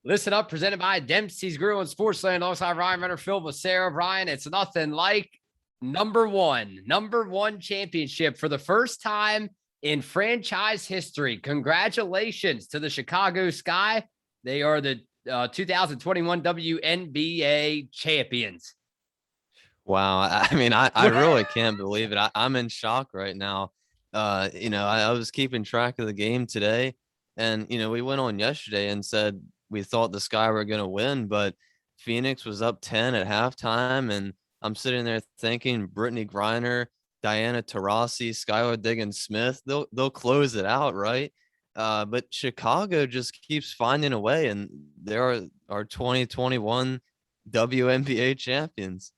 Listen up, presented by Dempsey's Grill and Sportsland, alongside Ryan Rennerfield with Sarah. Ryan, it's nothing like number one championship for the first time in franchise history. Congratulations to the Chicago Sky. They are the 2021 WNBA champions. Wow. I mean, I really can't believe it. I'm in shock right now. I was keeping track of the game today, and, we went on yesterday and said we thought the Sky were going to win, but Phoenix was up 10 at halftime. And I'm sitting there thinking Brittany Griner, Diana Taurasi, Skylar Diggins-Smith, they'll close it out, right? But Chicago just keeps finding a way, and they're our 2021 WNBA champions.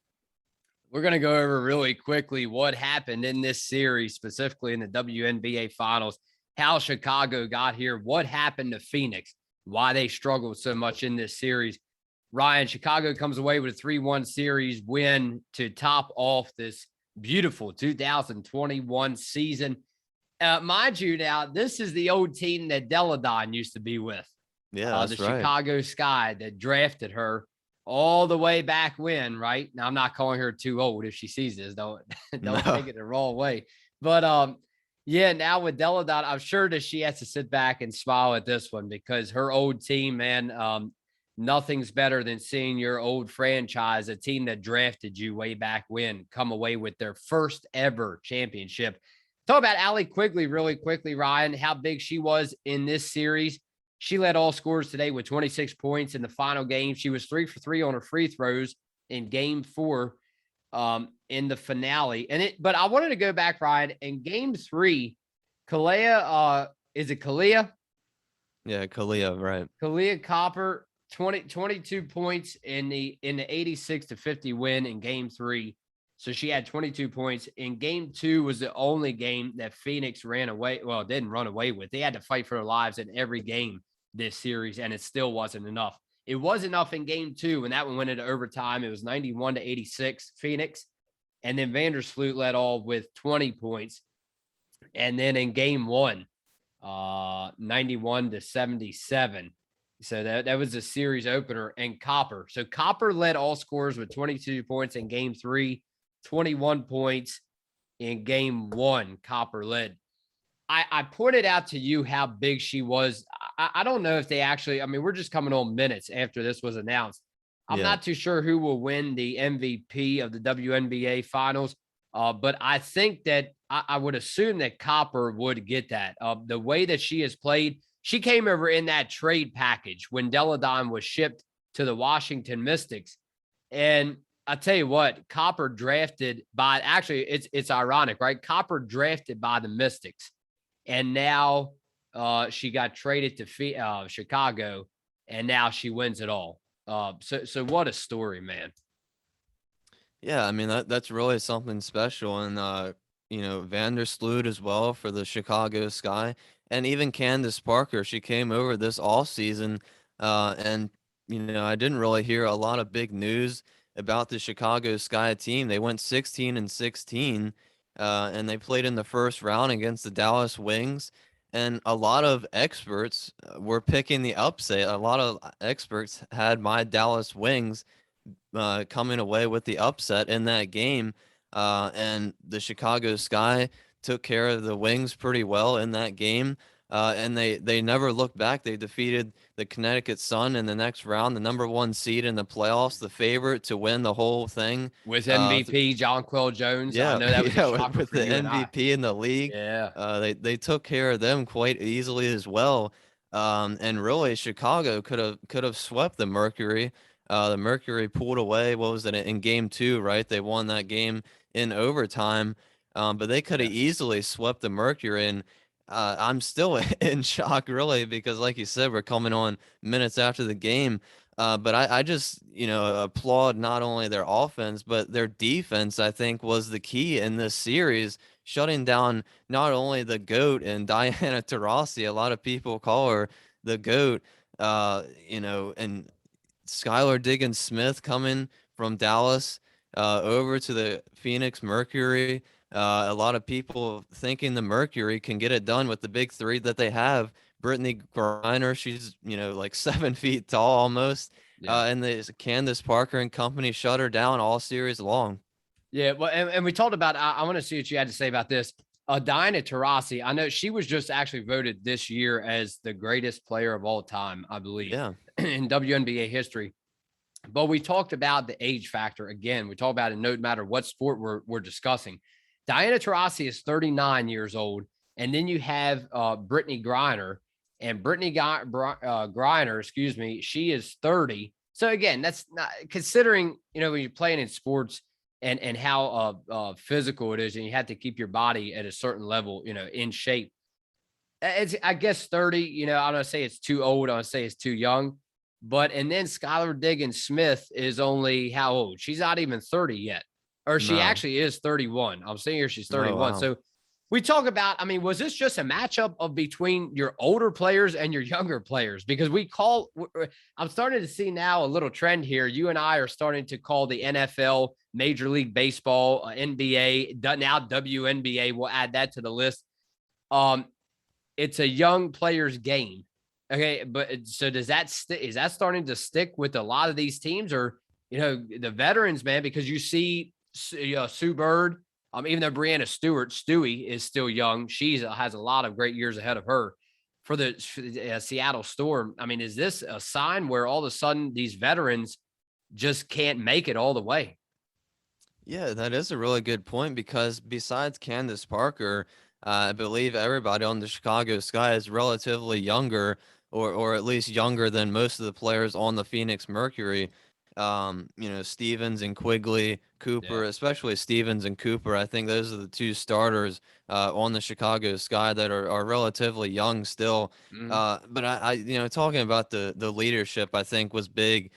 We're going to go over really quickly what happened in this series, specifically in the WNBA Finals, how Chicago got here, what happened to Phoenix, why they struggled so much in this series. Ryan, Chicago comes away with a 3-1 series win to top off this beautiful 2021 season. Mind you, now, this is the old team that Deladon used to be with. Yeah, that's the right. Chicago Sky that drafted her all the way back when, right? Now, I'm not calling her too old. If she sees this, don't take it the wrong way. But yeah, now with Deladon, I'm sure that she has to sit back and smile at this one, because her old team, man, nothing's better than seeing your old franchise, a team that drafted you way back when, come away with their first ever championship. Talk about Allie Quigley really quickly, Ryan, how big she was in this series. She led all scorers today with 26 points in the final game. She was 3 for 3 on her free throws in game 4 in the finale. But I wanted to go back, Ryan, in game 3, Kalea, is it Kalea? Yeah, Kalea, right. Kalea Copper, 22 points in the 86-50 win in game 3. So she had 22 points. In game 2 was the only game that Phoenix ran away. Well, didn't run away with. They had to fight for their lives in every game this series, and it still wasn't enough. It was enough in game 2, and that one went into overtime. It was 91-86 Phoenix. And then Vandersloot led all with 20 points. And then in game 1, 91-77. So that was a series opener. And Copper. So Copper led all scorers with 22 points in game 3. 21 points in game 1, Copper led. I pointed out to you how big she was. I don't know if they actually, I mean, we're just coming on minutes after this was announced. I'm not too sure who will win the MVP of the WNBA Finals, but I think that I would assume that Copper would get that. The way that she has played, she came over in that trade package when Deladon was shipped to the Washington Mystics. And I tell you what, Copper drafted by, actually, it's ironic, right? Copper drafted by the Mystics, and now she got traded to Chicago, and now she wins it all. So what a story, man. Yeah, I mean, that's really something special. And Vandersloot as well for the Chicago Sky, and even Candace Parker, she came over this all season, and I didn't really hear a lot of big news about the Chicago Sky team. They went 16-16, and they played in the first round against the Dallas Wings. And a lot of experts were picking the upset. A lot of experts had my Dallas Wings coming away with the upset in that game. And the Chicago Sky took care of the Wings pretty well in that game. And they never looked back. They defeated the Connecticut Sun in the next round, the number 1 seed in the playoffs, the favorite to win the whole thing. With MVP Jonquel Jones. Yeah, I know that was a shocker with for the you and MVP in the league. Yeah. They took care of them quite easily as well. And really, Chicago could have swept the Mercury. The Mercury pulled away. What was it in game 2? Right, they won that game in overtime. But they could have easily swept the Mercury. And I'm still in shock, really, because, like you said, we're coming on minutes after the game. But I just, applaud not only their offense, but their defense, I think, was the key in this series, shutting down not only the GOAT and Diana Taurasi. A lot of people call her the GOAT, and Skylar Diggins-Smith coming from Dallas over to the Phoenix Mercury. A lot of people thinking the Mercury can get it done with the big 3 that they have. Brittany Griner, she's, like 7 feet tall almost. Yeah. And the Candace Parker and company shut her down all series long. Yeah, well, and we talked about. I want to see what you had to say about this. Diana Taurasi, I know she was just actually voted this year as the greatest player of all time, I believe, Yeah. in WNBA history. But we talked about the age factor again. We talked about it no matter what sport we're discussing. Diana Taurasi is 39 years old, and then you have Brittany Griner, and Brittany Griner, excuse me, she is 30. So again, that's not considering when you're playing in sports and how physical it is, and you have to keep your body at a certain level, in shape. It's I guess 30. I don't say it's too old. I don't say it's too young. But and then Skylar Diggins Smith is only how old? She's not even 30 yet. Or she No. actually is 31. I'm saying here she's Oh, 31. wow. So we talk about, I mean, was this just a matchup of between your older players and your younger players? Because I'm starting to see now a little trend here. You and I are starting to call the NFL, Major League Baseball, NBA, now WNBA. We'll add that to the list. Um, it's a young player's game. Okay, but so does that is that starting to stick with a lot of these teams, or the veterans, man? Because you see Sue Bird, even though Brianna Stewie is still young, she has a lot of great years ahead of her. For the Seattle Storm, I mean, is this a sign where all of a sudden these veterans just can't make it all the way? Yeah, that is a really good point because besides Candace Parker, I believe everybody on the Chicago Sky is relatively younger, or at least younger than most of the players on the Phoenix Mercury. Stevens and Quigley, Yeah. Cooper, especially Stevens and Cooper. I think those are the two starters on the Chicago Sky that are relatively young still. Mhm. But talking about the leadership, I think was big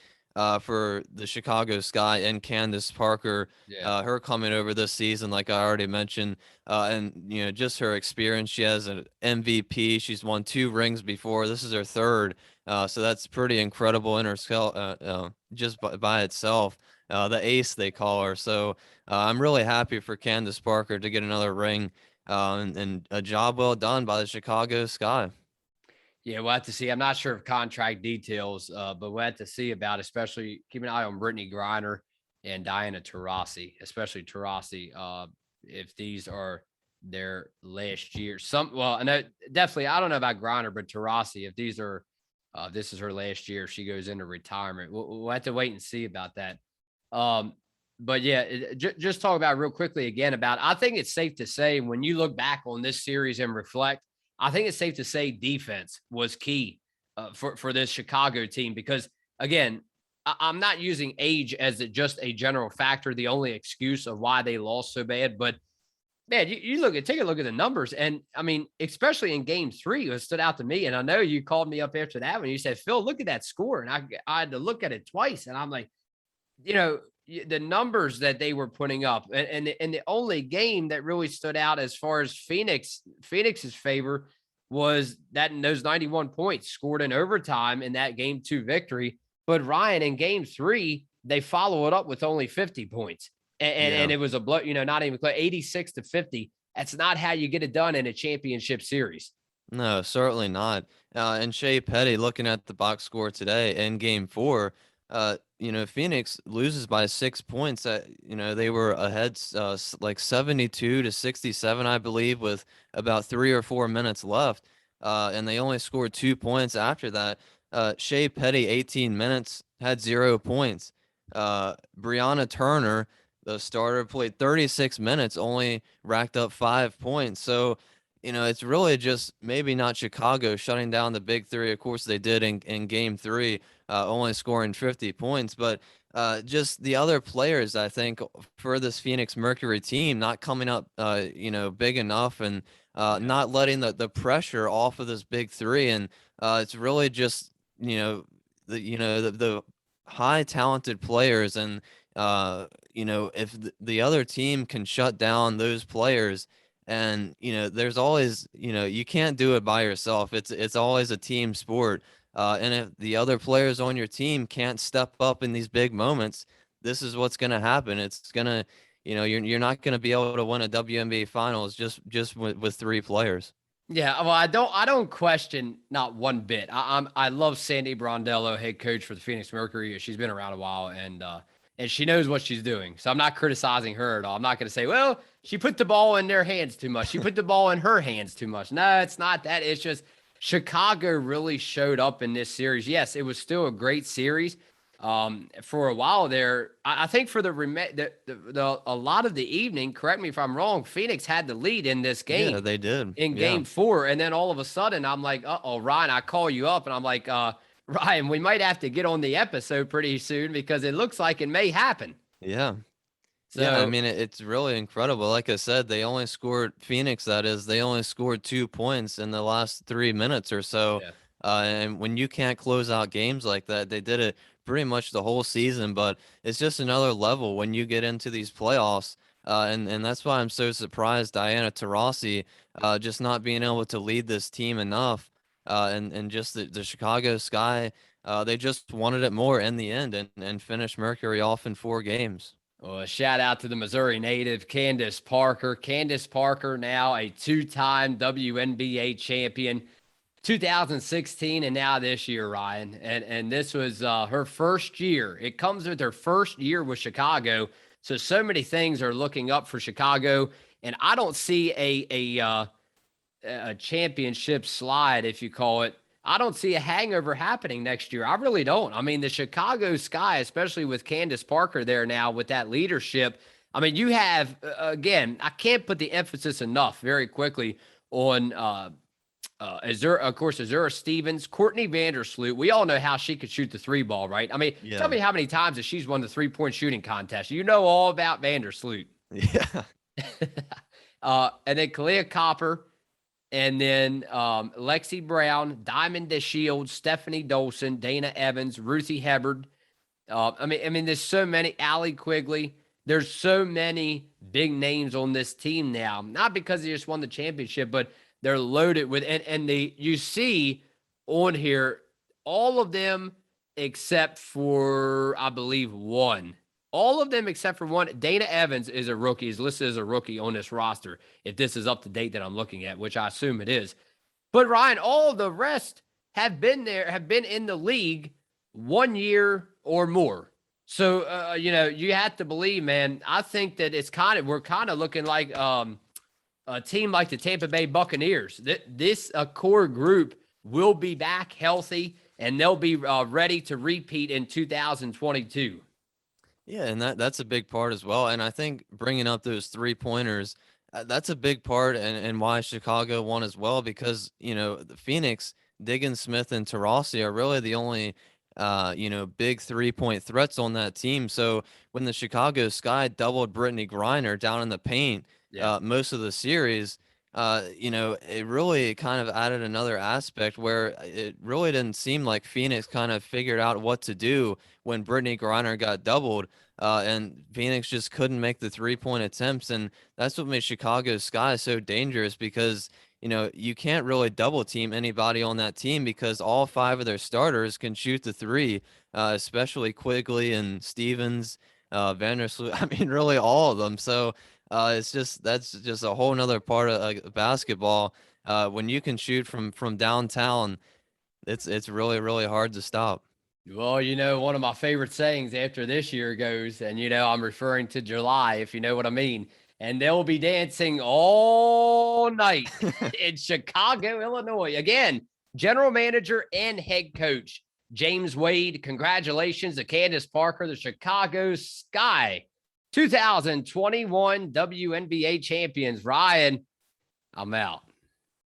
for the Chicago Sky and Candace Parker, Yeah. her coming over this season, like I already mentioned, and just her experience. She has an MVP. She's won 2 rings before. This is her third, so that's pretty incredible in herself, just by itself. The ace they call her. So I'm really happy for Candace Parker to get another ring, and a job well done by the Chicago Sky. Yeah, we'll have to see. I'm not sure of contract details, but we'll have to see about, especially keep an eye on Brittany Griner and Diana Taurasi, especially Taurasi. If these are their last year, I know definitely, I don't know about Griner, but Taurasi, if this is her last year, she goes into retirement. We'll have to wait and see about that. Um, but yeah, just talk about real quickly again about, I think it's safe to say when you look back on this series and reflect, I think it's safe to say defense was key for this Chicago team because again, I'm not using age as just a general factor, the only excuse of why they lost so bad. But man, you take a look at the numbers, and I mean, especially in Game 3, it stood out to me. And I know you called me up after that when you said, "Phil, look at that score," and I had to look at it twice, and I'm like, the numbers that they were putting up, and the only game that really stood out as far as Phoenix's favor was that in those 91 points scored in overtime in that Game 2 victory. But Ryan, in Game 3, they follow it up with only 50 points, and Yeah. it was a blow, not even close, 86-50. That's not how you get it done in a championship series. No, certainly not. And Shea Petty, looking at the box score today in Game 4, Phoenix loses by 6 points. They were ahead like 72-67, I believe, with about 3 or 4 minutes left, and they only scored 2 points after that. Shea Petty, 18 minutes, had 0 points. Brianna Turner, the starter, played 36 minutes, only racked up 5 points. So it's really just maybe not Chicago shutting down the big three. Of course, they did in Game 3, only scoring 50 points. But just the other players, I think, for this Phoenix Mercury team not coming up, big enough and Yeah. not letting the pressure off of this big three. And it's really just, the high talented players. And, if the other team can shut down those players, and there's always, you can't do it by yourself. It's always a team sport, and if the other players on your team can't step up in these big moments, this is what's going to happen. It's going to, you're not going to be able to win a WNBA finals just with 3 players. Yeah, well, I don't question not one bit. I love Sandy Brondello, head coach for the Phoenix Mercury. She's been around a while, and she knows what she's doing. So I'm not criticizing her at all. I'm not going to say, well, she put the ball in their hands too much. She put the ball in her hands too much. No, it's not that. It's just Chicago really showed up in this series. Yes, it was still a great series. For a while there, I think for a lot of the evening, correct me if I'm wrong, Phoenix had the lead in this Yeah, game they did. in Yeah. game 4. And then all of a sudden I'm like, Ryan, I call you up and I'm like, Ryan, we might have to get on the episode pretty soon because it looks like it may happen. Yeah. Yeah, I So mean, it's really incredible. Like I said, they only scored Phoenix, that is, they only scored 2 points in the last 3 minutes or so. yeah. And when you can't close out games like that, they did it pretty much the whole season. But it's just another level when you get into these playoffs. And that's why I'm so surprised Diana Taurasi just not being able to lead this team enough. And just the Chicago Sky, they just wanted it more in the end and finished Mercury off in 4 games. Well, a shout out to the Missouri native, Candace Parker. Candace Parker, now a 2-time WNBA champion, 2016 and now this year, Ryan. And this was her first year. It comes with her first year with Chicago. So many things are looking up for Chicago. And I don't see a championship slide, if you call it. I don't see a hangover happening next year. I really don't. I mean, the Chicago Sky, especially with Candace Parker there now with that leadership. I mean, you have, again, I can't put the emphasis enough very quickly on Azura Stevens, Courtney Vandersloot. We all know how she could shoot the 3 ball, right? I mean, tell Yeah. me how many times that she's won the 3-point shooting contest. You know all about Vandersloot. Yeah. And then Kalia Copper, and then Lexi Brown, Diamond DeShield, Stephanie Dolson, Dana Evans, Ruthie Hubbard. I mean, there's so many. Allie Quigley. There's so many big names on this team now. Not because they just won the championship, but they're loaded with. And you see on here all of them except for I believe one. All of them except for one. Dana Evans is a rookie. Is listed as a rookie on this roster. If this is up to date that I'm looking at, which I assume it is. But Ryan, all the rest have been there, have been in the league 1 year or more. So you have to believe, man. I think that we're kind of looking like a team like the Tampa Bay Buccaneers. This core group will be back healthy and they'll be ready to repeat in 2022. Yeah, and that's a big part as well. And I think bringing up those 3 pointers, that's a big part, and why Chicago won as well, because the Phoenix, Diggins, Smith, and Tarasi are really the only big 3-point threats on that team. So when the Chicago Sky doubled Brittany Griner down in the paint Yeah. most of the series, it really kind of added another aspect where it really didn't seem like Phoenix kind of figured out what to do when Brittany Griner got doubled, and Phoenix just couldn't make the 3-point attempts. And that's what made Chicago Sky so dangerous, because you can't really double team anybody on that team because all 5 of their starters can shoot the 3, especially Quigley and Stevens, Vandersloot. I mean, really all of them. So that's just a whole nother part of basketball. When you can shoot from downtown, it's really, really hard to stop. Well, one of my favorite sayings after this year goes, and I'm referring to July, if you know what I mean. And they'll be dancing all night in Chicago, Illinois. Again, general manager and head coach James Wade. Congratulations to Candace Parker, the Chicago Sky 2021 WNBA champions. Ryan, I'm out.